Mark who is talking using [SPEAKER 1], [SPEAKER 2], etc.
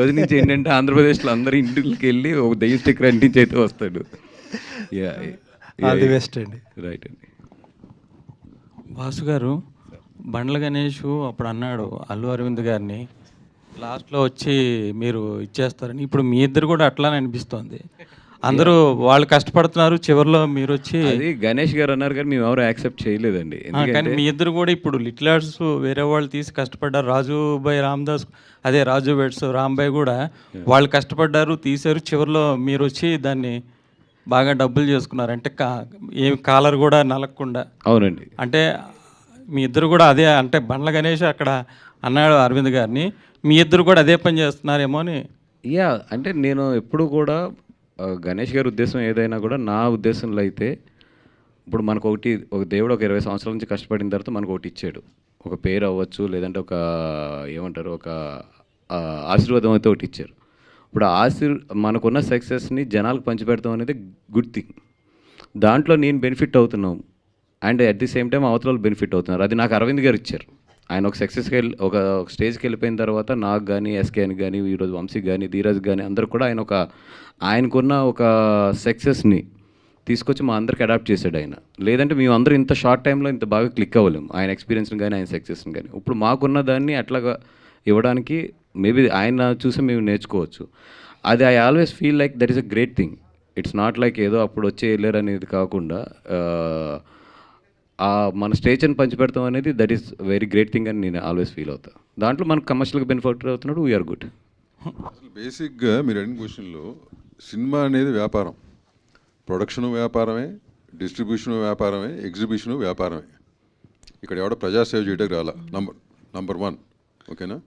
[SPEAKER 1] రోజు నుంచి ఏంటంటే ఆంధ్రప్రదేశ్లో అందరు ఇంటికి వెళ్ళి ఒక దెయ్యం స్టిక్కర్ అంటించి అయితే వస్తాడు.
[SPEAKER 2] ఆల్ ది బెస్ట్ అండి.
[SPEAKER 1] రైట్ అండి.
[SPEAKER 3] వాసు గారు, బండ్ల గణేష్ అప్పుడు అన్నాడు అల్లు అరవింద్ గారిని లాస్ట్లో వచ్చి మీరు ఇచ్చేస్తారని. ఇప్పుడు మీ ఇద్దరు కూడా అట్లానే అనిపిస్తోంది. అందరూ వాళ్ళు కష్టపడుతున్నారు, చివరిలో మీరు వచ్చి.
[SPEAKER 1] అది గణేష్ గారు అన్నారు కానీ మేము ఎవరు యాక్సెప్ట్ చేయలేదండి.
[SPEAKER 3] కానీ మీ ఇద్దరు కూడా ఇప్పుడు లిటిల్ ఆర్ట్స్ వేరే వాళ్ళు తీసి కష్టపడ్డారు. రాజుబాయ్ రామదాస్, అదే రాజు వెడ్స్ రాంబాయ్ కూడా వాళ్ళు కష్టపడ్డారు, తీశారు. చివరిలో మీరు వచ్చి దాన్ని బాగా డబ్బులు చేసుకున్నారు. అంటే ఏం కాలర్ కూడా నలగకుండా.
[SPEAKER 1] అవునండి.
[SPEAKER 3] అంటే మీ ఇద్దరు కూడా అదే, అంటే బండ్ల గణేష్ అక్కడ అన్నాడు అరవింద్ గారిని, మీ ఇద్దరు కూడా అదే పని చేస్తున్నారేమో అని.
[SPEAKER 1] అంటే నేను ఎప్పుడు కూడా గణేష్ గారి ఉద్దేశం ఏదైనా కూడా నా ఉద్దేశంలో అయితే, ఇప్పుడు మనకు ఒక దేవుడు ఒక 20 సంవత్సరాల నుంచి కష్టపడిన తర్వాత మనకు ఒకటి ఇచ్చాడు. ఒక పేరు అవ్వచ్చు, లేదంటే ఒక ఏమంటారు, ఒక ఆశీర్వాదం అయితే ఒకటి ఇచ్చారు. ఇప్పుడు మనకున్న సక్సెస్ని జనాలకు పంచిపెడతాం అనేది గుడ్ థింగ్. దాంట్లో నేను బెనిఫిట్ అవుతున్నాను and at the same time అవతల బెనిఫిట్ అవుతున్నారు. అది నాకు అరవింద్ గారు ఇచ్చారు. ఆయన ఒక సక్సెస్కి ఒక స్టేజ్కి వెళ్ళిపోయిన తర్వాత నాకు కానీ, ఎస్కే అని కానీ, ఈరోజు వంశీకి కానీ, ధీరజ్ కానీ అందరు కూడా ఆయనకున్న ఒక సక్సెస్ని తీసుకొచ్చి మా అందరికి అడాప్ట్ చేశాడు ఆయన. లేదంటే మేము అందరూ ఇంత షార్ట్ టైంలో ఇంత బాగా క్లిక్ అవ్వలేము, ఆయన ఎక్స్పీరియన్స్ని కానీ, ఆయన సక్సెస్ని కానీ. ఇప్పుడు మాకున్న దాన్ని అట్లాగా ఇవ్వడానికి మేబీ ఆయన చూసి మేము నేర్చుకోవచ్చు. అది I always feel like that is a great thing. It's not like ఏదో అప్పుడు వచ్చి వెళ్ళారు అనేది కాకుండా మన స్టేజ్ని పంచిపెడతాం అనేది that is very great thing అని నేను ఆల్వేస్ ఫీల్ అవుతా. దాంట్లో మనకు కమర్షియల్గా బెనిఫిట్ అవుతున్నాడు, వీఆర్ గుడ్.
[SPEAKER 4] అసలు బేసిక్గా మీరు అడిగిన క్వశ్చన్లో సినిమా అనేది వ్యాపారం, ప్రొడక్షను వ్యాపారమే, డిస్ట్రిబ్యూషను వ్యాపారమే, ఎగ్జిబిషను వ్యాపారమే. ఇక్కడ ఎవడో ప్రజాసేవ చేయడానికి రాలా. నంబర్ 1, ఓకేనా?